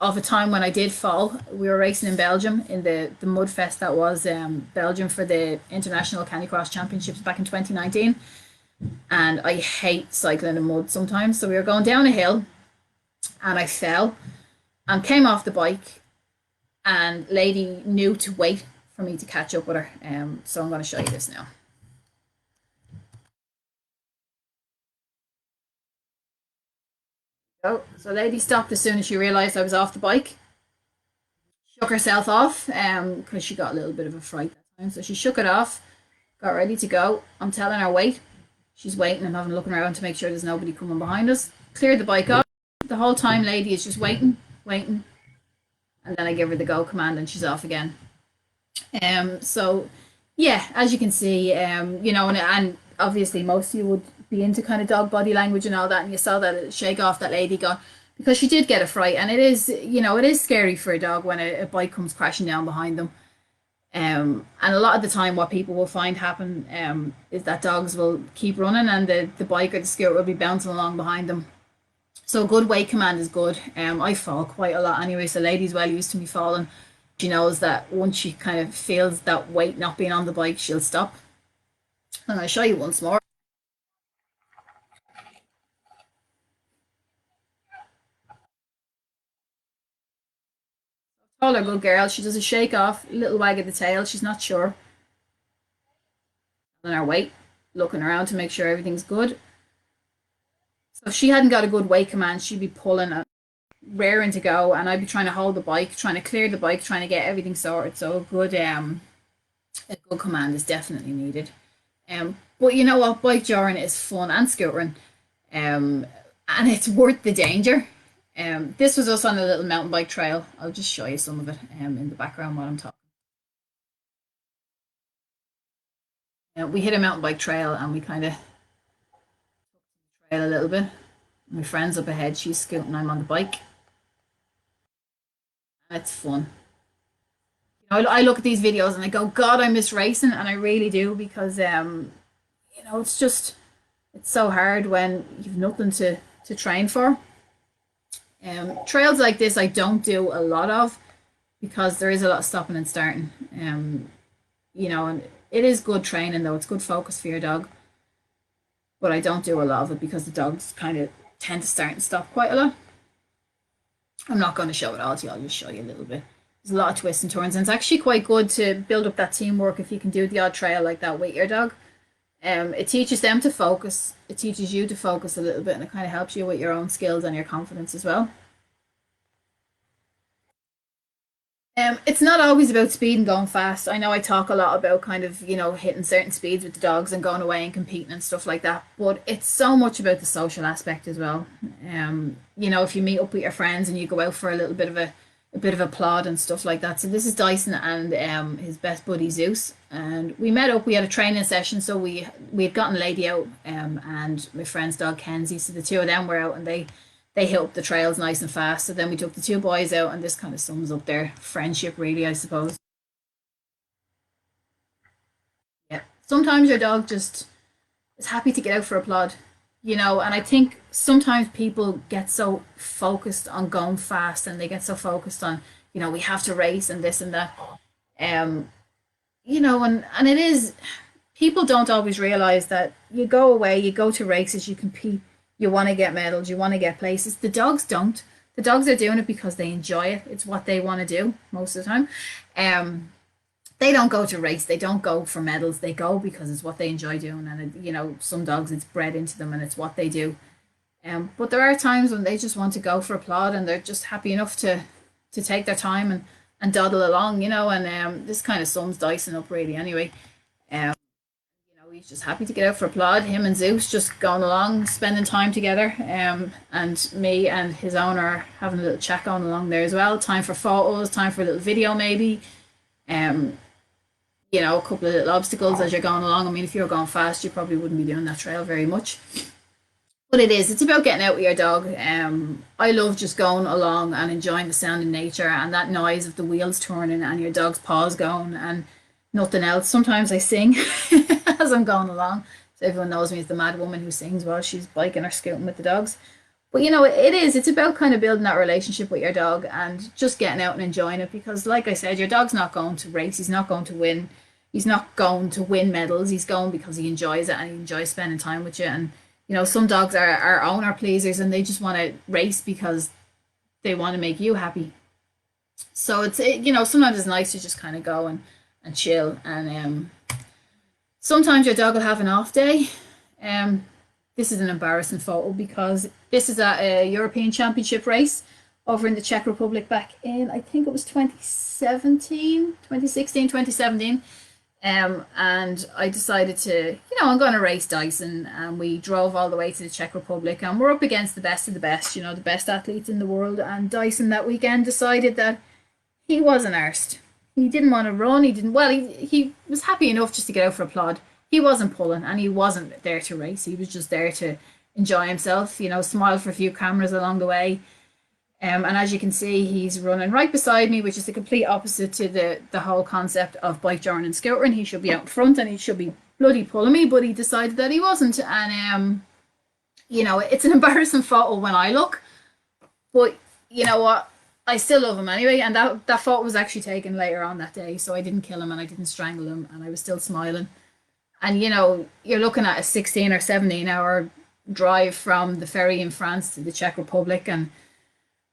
of a time when I did fall. We were racing in Belgium in the mud fest that was Belgium for the International Canicross Championships back in 2019. And I hate cycling in mud sometimes. So we were going down a hill and I fell and came off the bike, and lady knew to wait for me to catch up with her. So I'm going to show you this now. So lady stopped as soon as she realised I was off the bike. Shook herself off because she got a little bit of a fright that time. So she shook it off, got ready to go. I'm telling her wait. She's waiting and having looking around to make sure there's nobody coming behind us. Cleared the bike off. The whole time lady is just waiting, waiting. And then I give her the go command and she's off again. So yeah, as you can see, and obviously most of you would be into kind of dog body language and all that, and you saw that shake off that lady got, because she did get a fright, and it is scary for a dog when a bike comes crashing down behind them. And a lot of the time, what people will find happen is that dogs will keep running, and the bike or the scooter will be bouncing along behind them. So a good weight command is good. I fall quite a lot anyway, so lady's well used to me falling. She knows that once she kind of feels that weight not being on the bike, she'll stop. I'm going to show you once more. Call her good girl. She does a shake off, a little wag of the tail. She's not sure. On her weight, looking around to make sure everything's good. So if she hadn't got a good weight command, she'd be pulling it. raring to go, and I'd be trying to hold the bike, trying to clear the bike, trying to get everything sorted. So a good command is definitely needed. But you know what, bike joring is fun and scootering, and it's worth the danger. This was us on a little mountain bike trail. I'll just show you some of it in the background while I'm talking. We hit a mountain bike trail and we kind of trail a little bit. My friend's up ahead, she's scooting, I'm on the bike. And it's fun. I look at these videos and I go, God, I miss racing, and I really do, because it's just it's so hard when you've nothing to train for. Trails like this I don't do a lot of because there is a lot of stopping and starting. And it is good training though, it's good focus for your dog. But I don't do a lot of it because the dogs kind of tend to start and stop quite a lot. I'm not going to show it all to you, I'll just show you a little bit. There's a lot of twists and turns, and it's actually quite good to build up that teamwork if you can do the odd trail like that with your dog. It teaches them to focus, it teaches you to focus a little bit, and it kind of helps you with your own skills and your confidence as well. It's not always about speed and going fast. I know I talk a lot about kind of, hitting certain speeds with the dogs and going away and competing and stuff like that, but it's so much about the social aspect as well. If you meet up with your friends and you go out for a little bit of a plod and stuff like that. So this is Dyson and his best buddy Zeus, and we met up. We had a training session, so we had gotten Lady out, and my friend's dog Kenzie. So the two of them were out, and they hit up the trails nice and fast. So then we took the two boys out, and this kind of sums up their friendship, really, I suppose. Yeah. Sometimes your dog just is happy to get out for a plod, and I think sometimes people get so focused on going fast, and they get so focused on, we have to race and this and that. Um, and it is, people don't always realize that you go away, you go to races, you compete, you want to get medals, you want to get places. The dogs don't. The dogs are doing it because they enjoy it. It's what they want to do most of the time. Um, they don't go to race. They don't go for medals. They go because it's what they enjoy doing. And some dogs, it's bred into them and it's what they do. But there are times when they just want to go for a plod, and they're just happy enough to take their time and dawdle along, and this kind of sums Dyson up really anyway. Um, he's just happy to get out for a plod. Him and Zeus just going along, spending time together. And me and his owner are having a little chat going along there as well. Time for photos, time for a little video maybe. Um, a couple of little obstacles as you're going along. I mean, if you're going fast, you probably wouldn't be doing that trail very much. But it's about getting out with your dog. I love just going along and enjoying the sound of nature and that noise of the wheels turning and your dog's paws going and nothing else. Sometimes I sing as I'm going along. So everyone knows me as the mad woman who sings while she's biking or scooting with the dogs. But it's about kind of building that relationship with your dog and just getting out and enjoying it, because like I said, your dog's not going to race, he's not going to win, he's not going to win medals, he's going because he enjoys it and he enjoys spending time with you. And some dogs are owner pleasers and they just want to race because they want to make you happy. So sometimes it's nice to just kind of go and chill. And sometimes your dog will have an off day. This is an embarrassing photo because this is at a European Championship race over in the Czech Republic back in, I think it was 2017, 2016, 2017. And I decided to, I'm going to race Dyson, and we drove all the way to the Czech Republic, and we're up against the best of the best, the best athletes in the world. And Dyson that weekend decided that he wasn't arsed. He didn't want to run. He was happy enough just to get out for a plod. He wasn't pulling, and he wasn't there to race. He was just there to enjoy himself, smile for a few cameras along the way. And as you can see, he's running right beside me, which is the complete opposite to the whole concept of bikejouring and scootering. He should be out front and he should be bloody pulling me, but he decided that he wasn't. And it's an embarrassing photo when I look, but you know what? I still love him anyway. And that photo was actually taken later on that day, so I didn't kill him and I didn't strangle him, and I was still smiling. And you're looking at a 16 or 17 hour drive from the ferry in France to the Czech Republic, and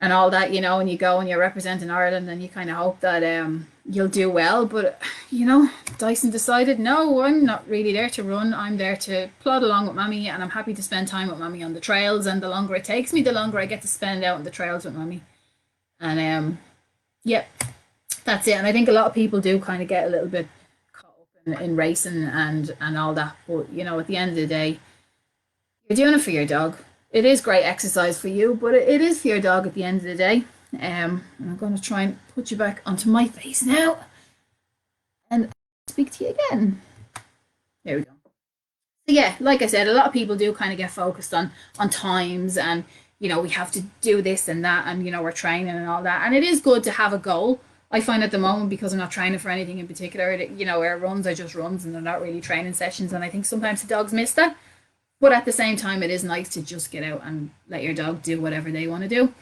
and all that, you know, and you go and you're representing Ireland and you kind of hope that you'll do well. But, you know, Dyson decided, no, I'm not really there to run. I'm there to plod along with Mummy, and I'm happy to spend time with Mummy on the trails. And the longer it takes me, the longer I get to spend out on the trails with Mummy. And yeah, that's it. And I think a lot of people do kind of get a little bit caught up in racing and all that. But, you know, at the end of the day, you're doing it for your dog. It is great exercise for you, but it is for your dog at the end of the day. And I'm going to try and put you back onto my face now and speak to you again. There we go. So yeah, like I said, a lot of people do kind of get focused on times, and you know, we have to do this and that, and you know, we're training and all that. And it is good to have a goal. I find at the moment, because I'm not training for anything in particular, that, you know, our runs are just runs and they're not really training sessions. And I think sometimes the dogs miss that. But at the same time, it is nice to just get out and let your dog do whatever they want to do.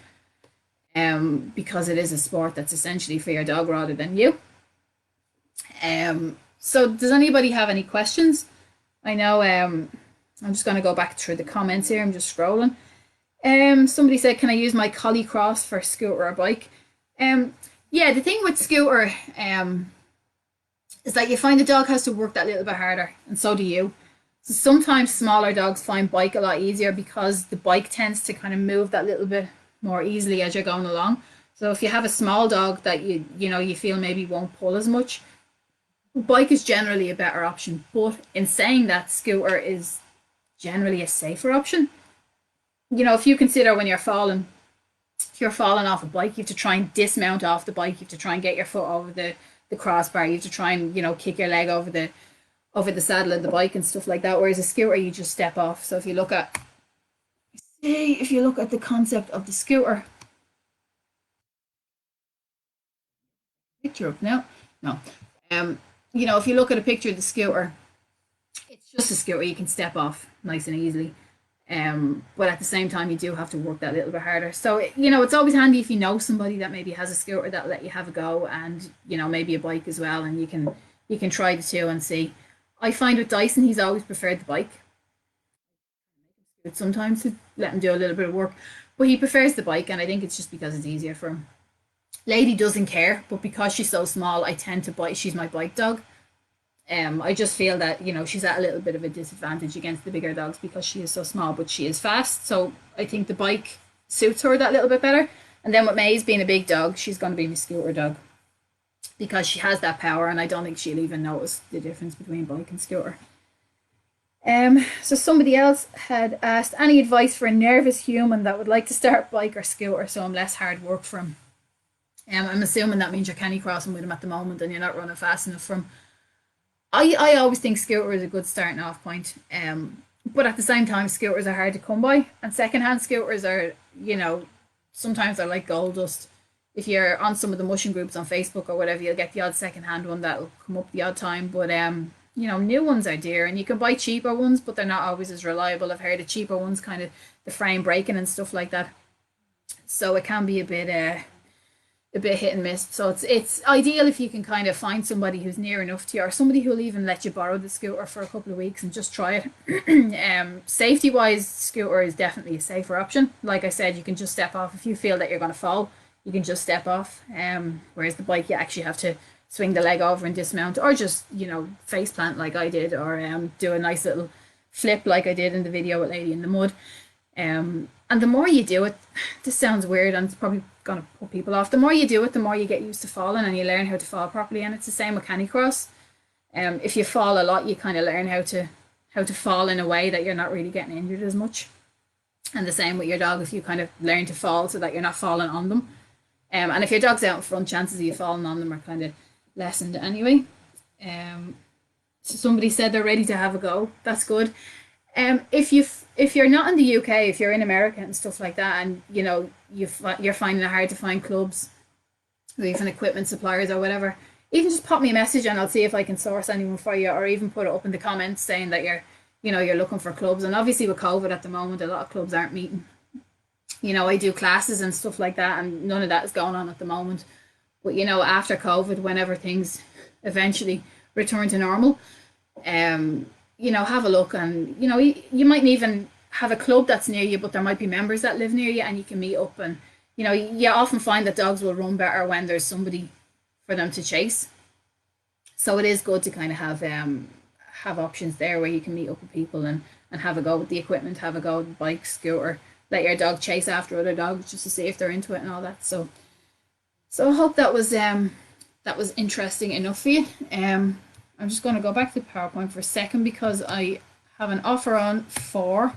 Because it is a sport that's essentially for your dog rather than you. So does anybody have any questions? I know I'm just going to go back through the comments here. I'm just scrolling. Somebody said, can I use my Collie Cross for scooter or bike? Yeah, the thing with scooter is that you find the dog has to work that little bit harder, and so do you. So sometimes smaller dogs find bike a lot easier because the bike tends to kind of move that little bit more easily as you're going along. So if you have a small dog that you know you feel maybe won't pull as much, bike is generally a better option. But in saying that, scooter is generally a safer option. You know, if you consider when you're falling, if you're falling off a bike, you have to try and dismount off the bike. You have to try and get your foot over the crossbar. You have to try and, you know, kick your leg over the saddle of the bike and stuff like that. Whereas a scooter, you just step off. So if you look at the concept of the scooter, picture up now. No, you know, if you look at a picture of the scooter, it's just a scooter. You can step off nice and easily. But at the same time, you do have to work that little bit harder. So, you know, it's always handy if you know somebody that maybe has a scooter that let you have a go, and, you know, maybe a bike as well, and you can try the two and see. I find with Dyson, he's always preferred the bike. Sometimes to let him do a little bit of work, but he prefers the bike, and I think it's just because it's easier for him. Lady doesn't care, but because she's so small, I tend to bite. She's my bike dog. I just feel that, you know, she's at a little bit of a disadvantage against the bigger dogs because she is so small, but she is fast. So I think the bike suits her that little bit better. And then with Maze being a big dog, she's going to be my scooter dog because she has that power, and I don't think she'll even notice the difference between bike and scooter. So somebody else had asked, any advice for a nervous human that would like to start bike or scooter so I'm less hard work for him? I'm assuming that means you're canicrossing with him at the moment and you're not running fast enough for him. I always think scooter is a good starting off point. But at the same time, scooters are hard to come by, and secondhand scooters are, you know, sometimes they're like gold dust. If you're on some of the mushing groups on Facebook or whatever, you'll get the odd secondhand one that'll come up the odd time. But you know, new ones are dear, and you can buy cheaper ones, but they're not always as reliable. I've heard of cheaper ones, kind of the frame breaking and stuff like that. So it can be a bit hit and miss. So it's ideal if you can kind of find somebody who's near enough to you, or somebody who'll even let you borrow the scooter for a couple of weeks and just try it. Safety wise, scooter is definitely a safer option. Like I said, you can just step off if you feel that you're going to fall. You can just step off. Whereas the bike, you actually have to swing the leg over and dismount, or just, you know, face plant like I did, or do a nice little flip like I did in the video with Lady in the Mud. And the more you do it, this sounds weird and it's probably going to put people off. The more you do it, the more you get used to falling and you learn how to fall properly. And it's the same with canicross. If you fall a lot, you kind of learn how to fall in a way that you're not really getting injured as much. And the same with your dog, if you kind of learn to fall so that you're not falling on them. And if your dog's out in front, chances of you falling on them are kind of lessened anyway. So somebody said they're ready to have a go. That's good. If you're not in the UK, if you're in America and stuff like that, and you know you're finding it hard to find clubs or even equipment suppliers or whatever, even just pop me a message and I'll see if I can source anyone for you, or even put it up in the comments saying that you're looking for clubs. And obviously with COVID at the moment, a lot of clubs aren't meeting. You know, I do classes and stuff like that, and none of that is going on at the moment. But you know, after COVID, whenever things eventually return to normal, you know, have a look, and you know, you might even have a club that's near you, but there might be members that live near you, and you can meet up and, you know, you often find that dogs will run better when there's somebody for them to chase. So it is good to kind of have options there where you can meet up with people and have a go with the equipment, have a go with the bike, scooter, let your dog chase after other dogs just to see if they're into it and all that. So I hope that was interesting enough for you. I'm just going to go back to the PowerPoint for a second because I have an offer on for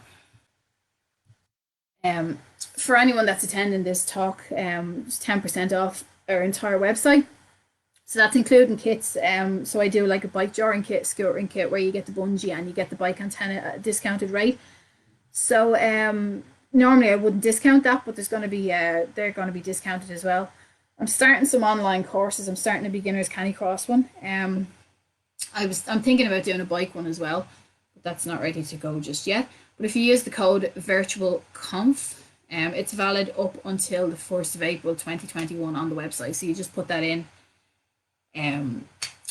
anyone that's attending this talk, it's 10% off our entire website. So that's including kits. So I do like a bikejouring kit, scootering kit, where you get the bungee and you get the bike antenna at a discounted rate. So normally I wouldn't discount that, but there's going to be they're going to be discounted as well. I'm starting some online courses. I'm starting a beginner's canicross one. I'm thinking about doing a bike one as well, but that's not ready to go just yet. But if you use the code virtualconf, it's valid up until the 1st of April 2021 on the website. So you just put that in.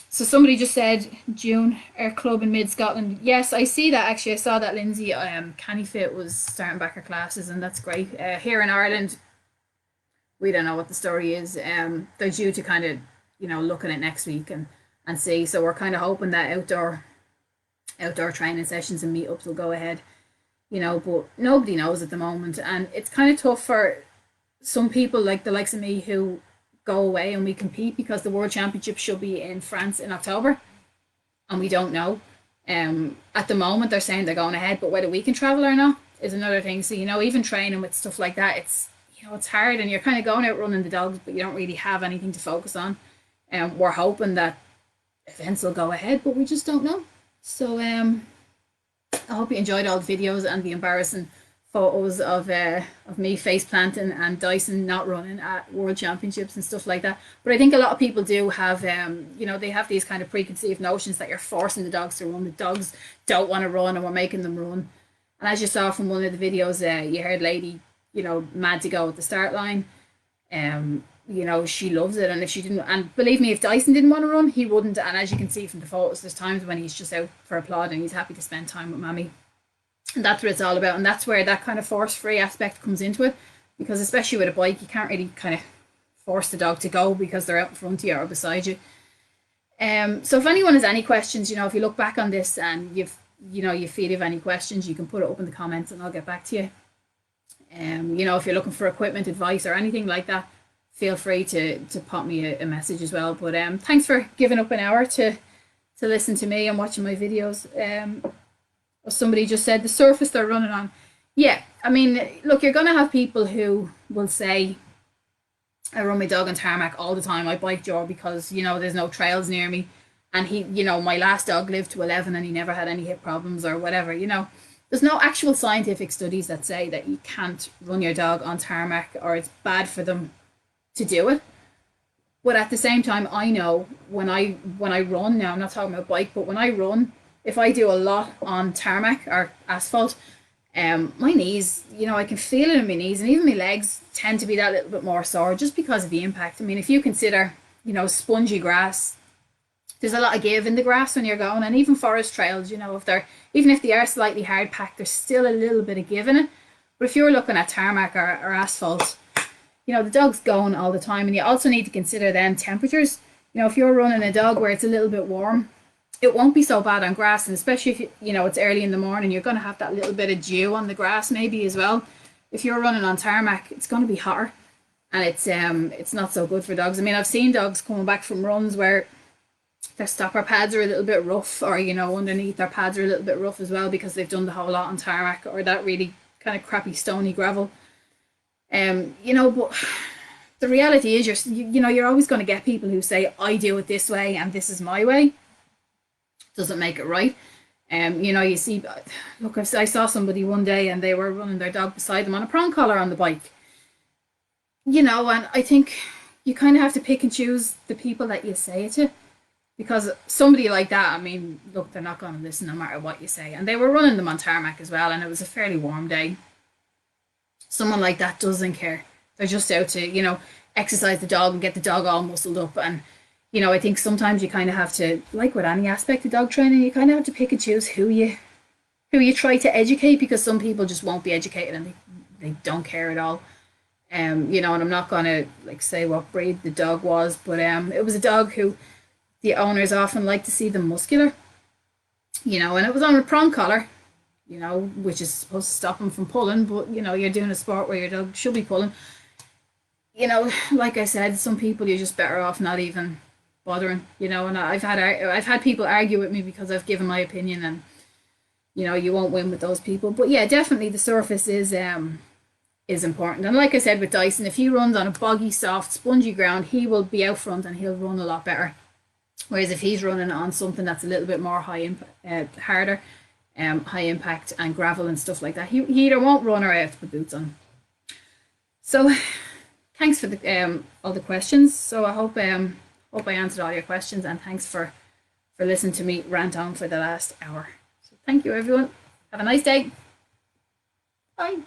So somebody just said June, our club in Mid Scotland. Yes, I see that actually. I saw that Lindsay Canifit was starting back her classes, and that's great. Here in Ireland, we don't know what the story is. They're due to kind of, look at it next week and see. So we're kind of hoping that outdoor training sessions and meetups will go ahead. But nobody knows at the moment, and it's kind of tough for some people like the likes of me who go away and we compete, because the World Championship should be in France in October and we don't know. At the moment they're saying they're going ahead, but whether we can travel or not is another thing. So even training with stuff like that, it's it's hard, and you're kind of going out running the dogs but you don't really have anything to focus on. We're hoping that events will go ahead, but we just don't know. So I hope you enjoyed all the videos and the embarrassing photos of me face planting and Dyson not running at World Championships and stuff like that. But I think a lot of people do have they have these kind of preconceived notions that you're forcing the dogs to run. The dogs don't want to run and we're making them run. And as you saw from one of the videos, you heard lady mad to go at the start line. She loves it, and if she didn't, and believe me, if Dyson didn't want to run, he wouldn't. And as you can see from the photos, there's times when he's just out for applaud and he's happy to spend time with Mammy. And that's what it's all about, and that's where that kind of force-free aspect comes into it, because especially with a bike, you can't really kind of force the dog to go because they're out in front of you or beside you. So if anyone has any questions, if you look back on this and you feel you have any questions, you can put it up in the comments and I'll get back to you. If you're looking for equipment, advice, or anything like that, feel free to pop me a message as well. But thanks for giving up an hour to listen to me and watching my videos. Somebody just said the surface they're running on. Yeah, I mean, look, you're going to have people who will say, I run my dog on tarmac all the time. I bike jaw because, there's no trails near me. And he, my last dog lived to 11 and he never had any hip problems or whatever, There's no actual scientific studies that say that you can't run your dog on tarmac or it's bad for them to do it. But at the same time, I know when I run, now I'm not talking about bike, but when I run, if I do a lot on tarmac or asphalt, my knees, I can feel it in my knees, and even my legs tend to be that little bit more sore just because of the impact. I mean, if you consider, spongy grass, there's a lot of give in the grass when you're going, and even forest trails, even if they are slightly hard packed, there's still a little bit of give in it. But if you're looking at tarmac or asphalt, the dog's going all the time, and you also need to consider then temperatures. If you're running a dog where it's a little bit warm, it won't be so bad on grass, and especially if it's early in the morning, you're going to have that little bit of dew on the grass maybe as well. If you're running on tarmac, it's going to be hotter, and it's not so good for dogs. I mean, I've seen dogs coming back from runs where their stopper pads are a little bit rough, or underneath their pads are a little bit rough as well because they've done the whole lot on tarmac or that really kind of crappy stony gravel. But the reality is you're always going to get people who say, I do it this way and this is my way. Doesn't make it right. You see, look, I saw somebody one day and they were running their dog beside them on a prong collar on the bike. And I think you kind of have to pick and choose the people that you say it to, because somebody like that, I mean, look, they're not going to listen no matter what you say. And they were running them on tarmac as well, and it was a fairly warm day. Someone like that doesn't care. They're just out to, exercise the dog and get the dog all muscled up. And I think sometimes you kind of have to, like with any aspect of dog training, you kind of have to pick and choose who you try to educate, because some people just won't be educated and they don't care at all. You know, and I'm not gonna like say what breed the dog was, but it was a dog who the owners often like to see them muscular, you know, and it was on a prong collar, you know, which is supposed to stop him from pulling, but you know, you're doing a sport where your dog should be pulling. You know, like I said, some people you're just better off not even bothering, you know, and I've had people argue with me because I've given my opinion, and you know, you won't win with those people. But yeah, definitely the surface is important. And like I said with Dyson, if he runs on a boggy, soft, spongy ground, he will be out front and he'll run a lot better. Whereas if he's running on something that's a little bit more harder, high impact and gravel and stuff like that, he either won't run or I have to put boots on. So thanks for the all the questions. So I hope I answered all your questions, and thanks for listening to me rant on for the last hour. So thank you everyone. Have a nice day. Bye.